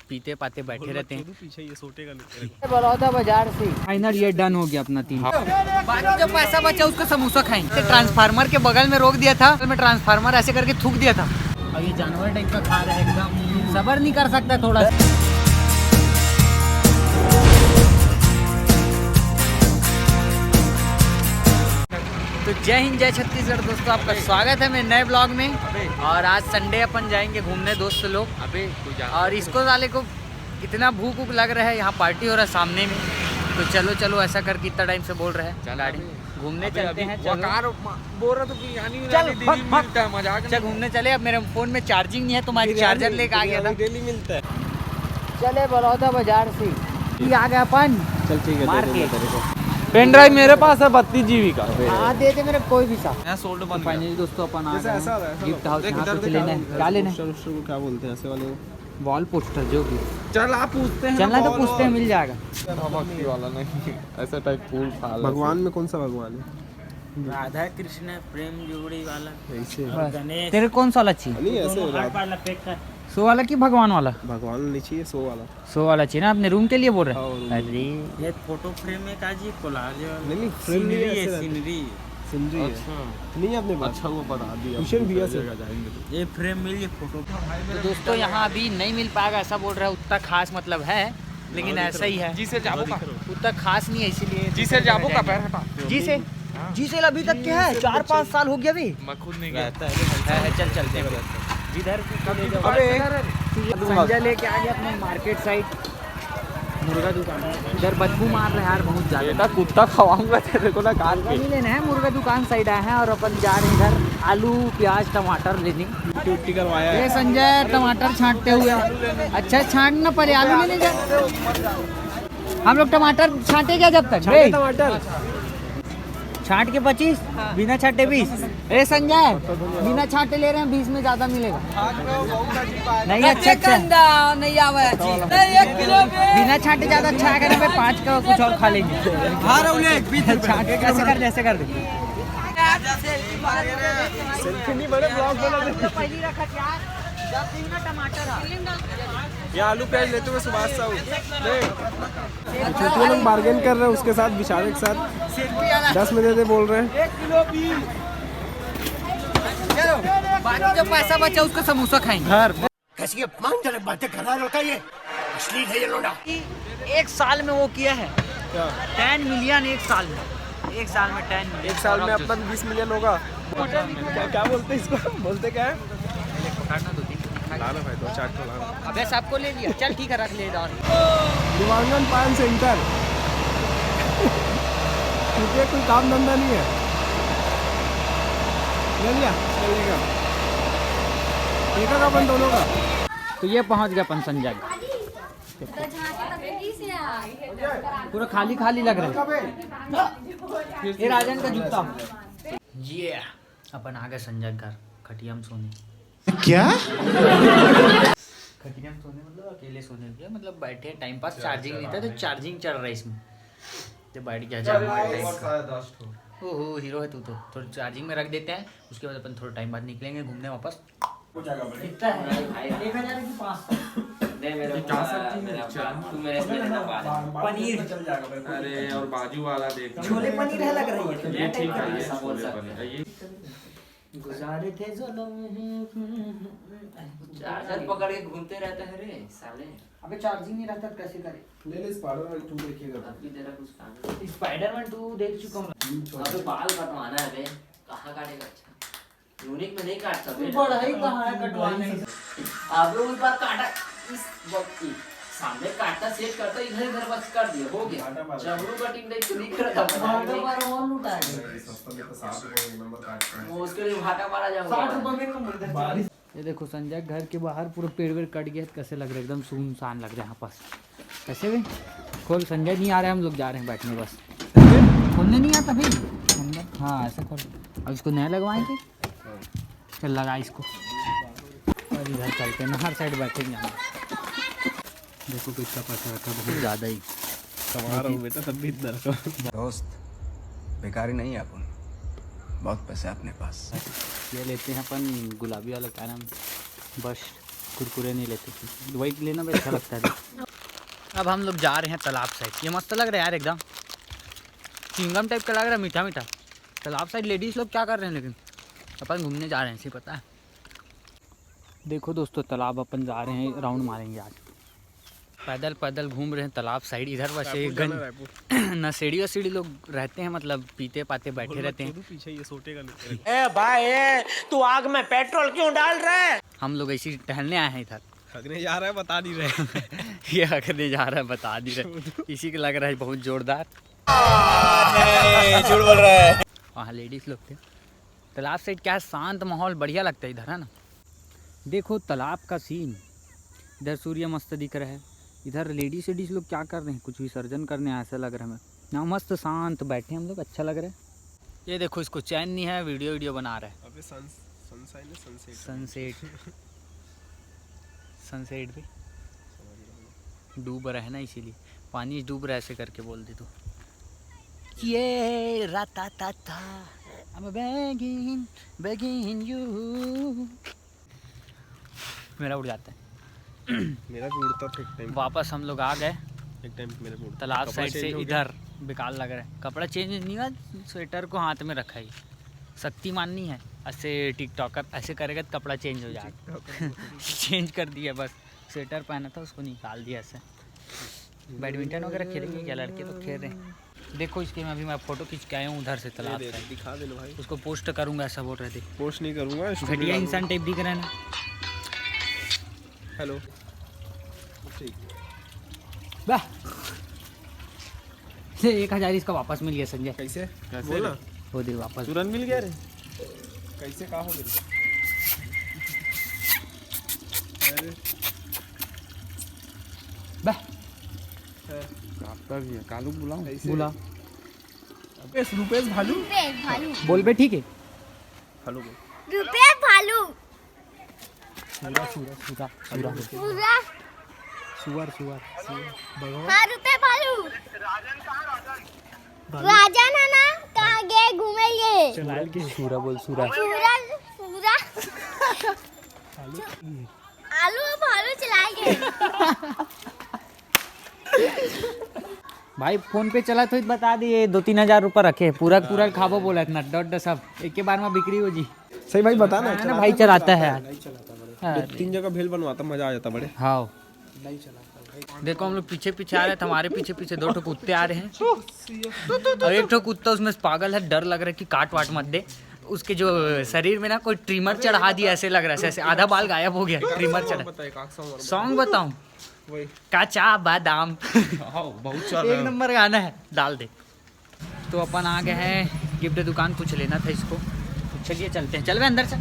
पीते पाते बैठे रहते हैं। पीछे ये सोटे का बड़ौदा बाजार से फाइनल ये डन हो गया अपना 3। बाकी जो पैसा बचा उसका समोसा खाएंगे। ट्रांसफार्मर के बगल में रोक दिया था, मैं ट्रांसफार्मर ऐसे करके थूक दिया था और ये जानवर टाइप का खा रहा है, एकदम सब्र नहीं कर सकता थोड़ा। तो जय हिंद जय छत्तीसगढ़ दोस्तों, आपका स्वागत है मेरे नए ब्लॉग में। और आज संडे अपन जाएंगे घूमने दोस्त लोग। और इसको वाले को इतना भूख वूख लग रहा है, यहाँ पार्टी हो रहा है सामने में। तो चलो चलो ऐसा करके इतना टाइम से बोल रहे हैं गाड़ी घूमने चलते हैं। बोल रहा तो चल घूमने चले। अब मेरे फोन में चार्जिंग नहीं है तो मैं चार्जर लेके आ गया था। डेली मिलता है। चले बड़ौदा बाजार से आ गया अपन। चल ठीक है, मार के पेन ड्राइव मेरे पास है 32 GB का। हाँ दे दे मेरे कोई भी सा। मैं सोल्ड बन फाइनली दोस्तों अपन आ गए ऐसा गिफ्ट हाउस। यहाँ कुछ लेना है, क्या लेना है? क्या बोलते हैं ऐसे वाले वॉल पोस्टर जो भी। चल आप पूछते हैं, चलना तो पूछते हैं, मिल जाएगा। भक्ति वाला नहीं, ऐसा टाइप फूल फाल। भगवान में कौन सा भगवान है? राधा कृष्ण प्रेम जोड़ी वाला ऐसे गणेश। तेरे कौन सा वाला चाहिए? नहीं ऐसे वाला पैक कर। 100 वाला कि भगवान वाला? भगवान नहीं चाहिए, 100 वाला। 100 वाला चाहिए ना, अपने रूम के लिए बोल रहे हाँ, हैं? रूम। अरे ये फोटो फ्रेम में काजी कोलाज नहीं फ्रेम नहीं है, ऐसे सीनरी सिंदरी है। नहीं अपने पास। अच्छा वो बता दिया ट्यूशन भैया से जाएंगे। ये फ्रेम मिल ये फोटो। तो दोस्तों यहाँ अभी नहीं मिल पाएगा ऐसा बोल रहा है। उतना खास मतलब है लेकिन ऐसा ही है। जी से जाबो का उतना खास नहीं है इसीलिए। जी से जाबो का पैर हटा। जी से अभी तक क्या है, 4-5 साल हो गया अभी। मैं खुद नहीं रहता है, चल चलते हैं जिधर। संजय लेके आ गया अपने मार्केट साइड मुर्गा दुकान। इधर बदबू मार रहा है यार बहुत ज्यादा। कुत्ता खवाऊंगा तेरे को ना काट के। नहीं लेना है, मुर्गा दुकान साइड आए हैं और अपन जा रहे हैं इधर आलू प्याज टमाटर लेने। टूटी करवाया है। ये संजय टमाटर छांटते हुए। अच्छा छांटना पड़े, आलू लेने जा। हम लोग टमाटर छांटे क्या जब तक? टमाटर छांट के 25, बिना छांटे 20। अरे संजय बिना छांटे ले रहे हैं, 20 में ज्यादा मिलेगा। नहीं अच्छा बिना छांटे ज्यादा अच्छा है। 5 का कुछ और खा लेंगे। छांटे कैसे कर, जैसे कर दे। सेल्फी नहीं बड़े ब्लॉग बना ये आलू प्याज लेते हुए सुभाष साहू छोटे लोग बार्गेन कर रहे हैं उसके साथ, विशाल के साथ 10 में दे दे बोल रहे हैं। बाकी जो पैसा बचा उसका समोसा खाएंगे। घर बातें कर रहा होता ये असली है ये लोड़ा। 1 साल में वो किया है क्या 10 मिलियन। 1 साल में 10 मिलियन। 1 साल में अपन 20 मिलियन होगा। क्या बोलते हैं इसको? बोलते क्या है? पकड़ना 2-3 लाना भाई 2-4 तो लाना। अबे सबको ले लिया, चल ठीक है रख ले और दिवांगन पान सेंटर क्योंकि कोई काम धंधा नहीं है। ले लिया चलेगा एक का अपन दोनों का। तो ये पहुंच गया अपन संजय। पूरा खाली खाली लग रहा है। ये राजन का जूता। ये अपन आ गए संजय घर। खटिया में सोने। क्या खटिया में सोने मतलब अकेले सोने के मतलब बैठे टाइम पास। चार्जिंग नहीं था तो चार्जिंग चल रहा है इसमें। तो बैठ गया जा। ओहो हीरो है तू तो। थोड़ा चार्जिंग में रख देते हैं, उसके बाद अपन थोड़ा टाइम बाद निकलेंगे घूमने वापस। कितना है भाई? 1000 की 500 दे मेरे को। तू मेरे से पनीर चल जाएगा। अरे और बाजू वाला देख छोले पनीर है लग रही है। ये ठीक है, ये छोले पनीर ये गुजारे थे चार्जर पकड़ के घूमते रहता है रे साले। अबे चार्जिंग नहीं रहता कैसे करे? ले ले स्पाइडरमैन 2 देखिएगा। अभी तेरा कुछ काम है। स्पाइडरमैन 2 देख चुका हूँ। अबे बाल कटवाना है बे। कहाँ काटेगा? अच्छा यूनिक में नहीं काट सकते। बड़ा ही कहाँ है कटवाने? अबे उस बार काटा इस वक्त की सामने काटता सेट करता इधर इधर बस कर दिया, हो गया। जबरू कटिंग नहीं तो नहीं करता। भाटा मारा और लूटा है। वो उसके लिए भाटा मारा जाऊंगा। 60 रुपए में नंबर। ये देखो संजय घर के बाहर पूरा पेड़ वेड़ कट गया। कैसे लग रहा है? एकदम सुनसान लग रहा है यहाँ पास। कैसे भी खोल। संजय नहीं आ रहा है, हम लोग जा रहे हैं बैठने बस। खोलने नहीं आता भाई अंदर। हाँ ऐसा खोल। अब इसको नया लगवाएंगे। चल लगा इसको और इधर चलते हैं हर साइड बैठेंगे हम। देखो कितना पैसा रखा, बहुत ज़्यादा ही कमा रहा हूँ बेटा तब भी इतना रखो। दोस्त बेकारी नहीं है अपन, बहुत पैसे अपने पास। ये लेते हैं अपन गुलाबी वाला, क्या नाम, बस कुरकुरे नहीं लेते, वही लेना भी अच्छा लगता है। अब हम लोग जा रहे हैं तालाब साइड। ये मस्त लग रहा है यार, एकदम चिंगम टाइप का लग रहा है, मीठा मीठा। तालाब साइड लेडीज़ लोग क्या कर रहे हैं, लेकिन अपन घूमने जा रहे हैं, इसे पता है। देखो दोस्तों, तालाब अपन जा रहे हैं, राउंड मारेंगे आज। पैदल पैदल घूम रहे हैं तालाब साइड। इधर वैसे नशेड़ी वसेड़ी लोग रहते हैं, मतलब पीते पाते बैठे रहते हैं। पीछे ये सोटे का ए भाई तू आग में पेट्रोल क्यों डाल रहा है? हम लोग ऐसे ही टहलने आए हैं इधर। हगने जा रहा है, बता नहीं रहे। ये हगने जा रहा है, बता नहीं रहे। इसी के लग रहा है बहुत जोरदार। झूठ बोल रहा है। वहाँ लेडीज लोग थे। तालाब साइड क्या है, शांत माहौल बढ़िया लगता है इधर, है ना। देखो तालाब का सीन, इधर सूर्य मस्त दिख रहा है। इधर लेडीज वेडीज लोग क्या कर रहे हैं, कुछ विसर्जन करने ऐसा लग रहा है हमें। यहाँ मस्त शांत बैठे हम लोग, अच्छा लग रहा है। ये देखो, इसको चैन नहीं है, वीडियो बना रहा है। अबे सनसेट सनसेट भी डूब रहा है ना, इसीलिए पानी डूब रहा है, ऐसे करके बोल दे तो। ये राता ता ता I'm begging you। मेरा उड़ जाता है। मेरा भी उड़ता था एक टाइम। वापस हम लोग आ गए एक टाइम मेरा भी उड़ता। तालाब कपड़ा साइड से। change हो इधर बेकार लग रहा है, कपड़ा चेंज नहीं हुआ, स्वेटर को हाथ में रखा ही। शक्तिमान नहीं है, ऐसे टिकटॉकर ऐसे करेगा तो कपड़ा चेंज हो जाएगा। चेंज कर दिया, बस स्वेटर पहना था उसको निकाल दिया ऐसे। बैडमिंटन वगैरह खेलेंगे क्या, लड़के तो खेल रहे हैं। देखो इसके में अभी मैं फोटो खींच के आया हूँ उधर से तालाब से। दिखा दे लो भाई। उसको पोस्ट करूँगा, ऐसा बोल रहे थे। पोस्ट नहीं करूँगा। घटिया इंसान टाइप दिख रहा है ना। हेलो। वाह, 1000 इसका वापस मिल गया संजय। कैसे बोला? वो दे वापस तुरंत मिल गया रे। कैसे कहा हो गया? अरे वाह, आपका भी है, कालू बुलाऊं? बुला। रुपेश भालू बोल बे, ठीक है। भालू बोल। रुपेश भालू। सुअर। हाँ रुपेश भालू। राजा नाना कहाँ गए घूमेंगे? सूरा बोल, सूरा। पूरा आलू और भालू चलाएंगे। भाई फोन पे चला तो बता दिए, 2-3 हजार रुपये रखे, पूरा खाबो बोला इतना डॉट सब एक के बार में बिक्री हो जी। सही भाई बता ना। भाई चलाता है यार। 3 जगह भेल बनवाता, मजा आ जाता बड़े। हाँ देखो, हम लोग पीछे पीछे आ रहे थे, हमारे पीछे पीछे 2 कुत्ते आ रहे हैं और एक कुत्ता उसमें पागल है, डर लग रहा है कि काट वाट मत दे। उसके जो शरीर में ना कोई ट्रिमर चढ़ा दिया, ऐसे लग रहा है, ऐसे आधा बाल गायब हो गया, ट्रिमर चढ़ा। सॉन्ग बताऊं? काचा बादाम। बहुत एक नंबर गाना है, डाल दे। तो अपन आ गए हैं गिफ्ट दुकान, कुछ लेना था इसको। चलिए चलते हैं, चल वे अंदर चल।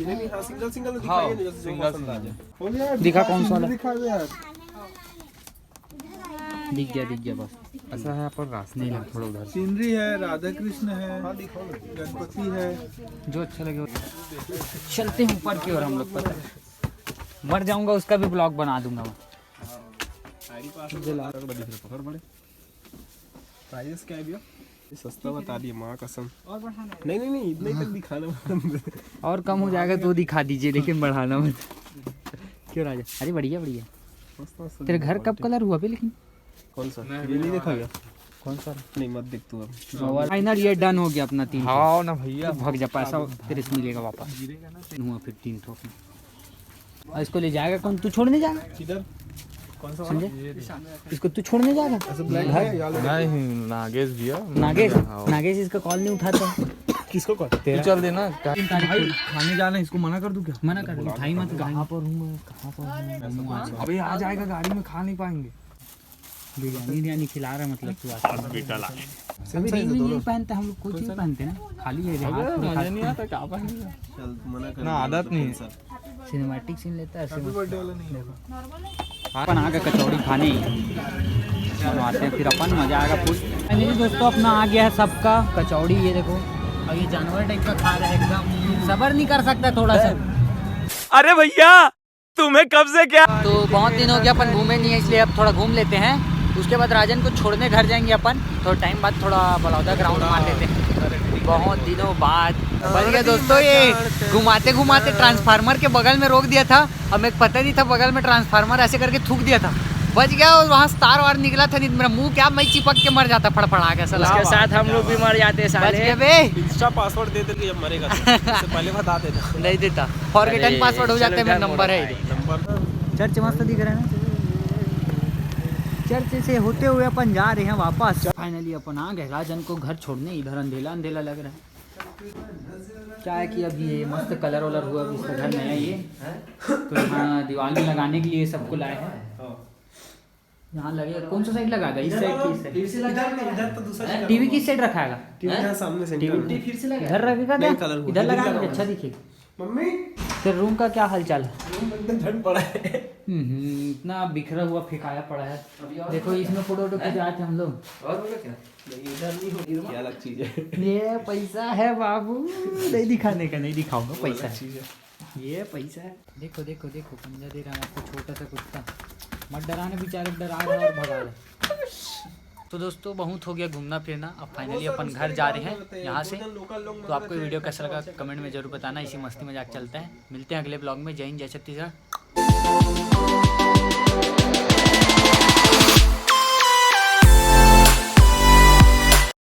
सिंगल दिखा कौन सा वाला? दिख गया बस। ऐसा है पर रास्ता नहीं लग, थोड़ा उधर। सीनरी है, राधा कृष्ण है, गणपति है, जो अच्छा लगे। चलते हैं ऊपर की ओर हम लोग, पता है मर जाऊंगा उसका भी ब्लॉग बना दूंगा मैं। प्राइस क्या है भैया? सस्ता बता दिए, माँ कसम। नहीं इतने तक दिखाना। और कम हो जाएगा तो दिखा दीजिए, लेकिन बढ़ाना मत। क्यों राजा? अरे बढ़िया। तेरे घर कब कलर हुआ भी? लेकिन कौन सा? ये नहीं देखा गया? कौन सा? नहीं मत देख तू अब। फाइनल ये डन हो गया अपना 3। हाँ ना भैया, भाग जा, पैसा तेरे से मिलेगा वापस। हुआ फिर 300। और इसको ले जाएगा कौन? तू छोड़ने जाएगा? किधर? कौन सा? इसको तू छोड़ने जाएगा? नहीं, नागेश भैया। नागेश इसका कॉल नहीं उठाता। किसको कॉल? तेरा चल देना। खाने जाना, इसको मना कर दूं क्या? मना कर, उठाई मत। कहाँ पर हूँ मैं? अबे आ जाएगा, गाड़ी में खा नहीं पाएंगे। बिरयानी खिला रहा मतलब तू अभी रिंग नहीं पहनते हम लोग, कुछ नहीं पहनते ना, खाली ये मजा नहीं आता, क्या पहनेगा? चल मना कर ना, आदत नहीं है। सिनेमैटिक सीन लेता है ऐसे। अपन आ गए कचौड़ी खाने, आते हैं फिर अपन, मजा आएगा फुल। फाइनली दोस्तों अपना आ गया है सबका कचौड़ी, ये देखो। और ये जानवर टाइप का खा रहा है, एकदम सब्र नहीं कर सकता थोड़ा सा। अरे भैया तुम्हें कब से क्या? तो बहुत दिन हो गया अपन घूमे नहीं है, इसलिए अब थोड़ा घूम लेते हैं। उसके बाद राजन को छोड़ने घर जाएंगे अपन, तो टाइम बाद थोड़ा बलौदा ग्राउंड मार लेते हैं, बहुत दिनों बाद। बच गया दोस्तों, ये घुमाते घुमाते ट्रांसफार्मर के बगल में रोक दिया था, हमें पता नहीं था बगल में ट्रांसफार्मर, ऐसे करके थूक दिया था, बच गया। और वहाँ तार वार निकला था, नहीं मेरा मुंह क्या मैं चिपक के मर जाता फड़फड़ा के। उसके साथ हम लोग भी मर जाते बच साले। गए बे। इंस्टा पासवर्ड दे दे जब मरेगा तो उससे पहले बता देना। नहीं देता, फॉरगेटन पासवर्ड हो जाता है, मेरा नंबर है। नंबर चर्च मस्त दिख रहा है ना। चर्च से होते हुए अपन जा रहे हैं वापस। फाइनली अपन आ गए राजन को घर छोड़ने, इधर अंधेला अंधेला लग रहा है। क्या है कि अभी ये मस्त कलर वलर हुआ, अभी इसका घर नया ये तो यहाँ दीवार में लगाने के लिए सबको लाए हैं। यहाँ लगे, कौन सा साइड लगाएगा, इस साइड की इधर तो दूसरा टीवी किस साइड रखाएगा, टीवी यहाँ सामने सेंटर में। फिर से लगा इधर रखेगा क्या, नहीं, कलर हुआ। इधर लगाएगा अच्छा दिखेगा। मम्मी फिर रूम का क्या हाल चाल है? एकदम झट पड़ा है। इतना बिखरा हुआ फेंकाया पड़ा है। देखो इसमें फोटो वोटो खिंचाए थे हम लोग। और बोलो क्या? नहीं इधर नहीं हो, ये अलग चीज है। ये पैसा है बाबू, नहीं दिखाने का, नहीं दिखाऊंगा, पैसा है चीज है। ये पैसा है। देखो देखो देखो पंजा दे रहा है आपको छोटा सा कुत्ता, मत डराने, बेचारे डरा रहे हैं और भगा रहे। तो दोस्तों बहुत हो गया घूमना फिरना, अब फाइनली अपन घर जा रहे हैं यहाँ से। तो आपको वीडियो कैसा लगा कमेंट में जरूर बताना, इसी मस्ती मजाक चलता है। मिलते हैं अगले ब्लॉग में। जय हिंद, जय छत्तीसगढ़।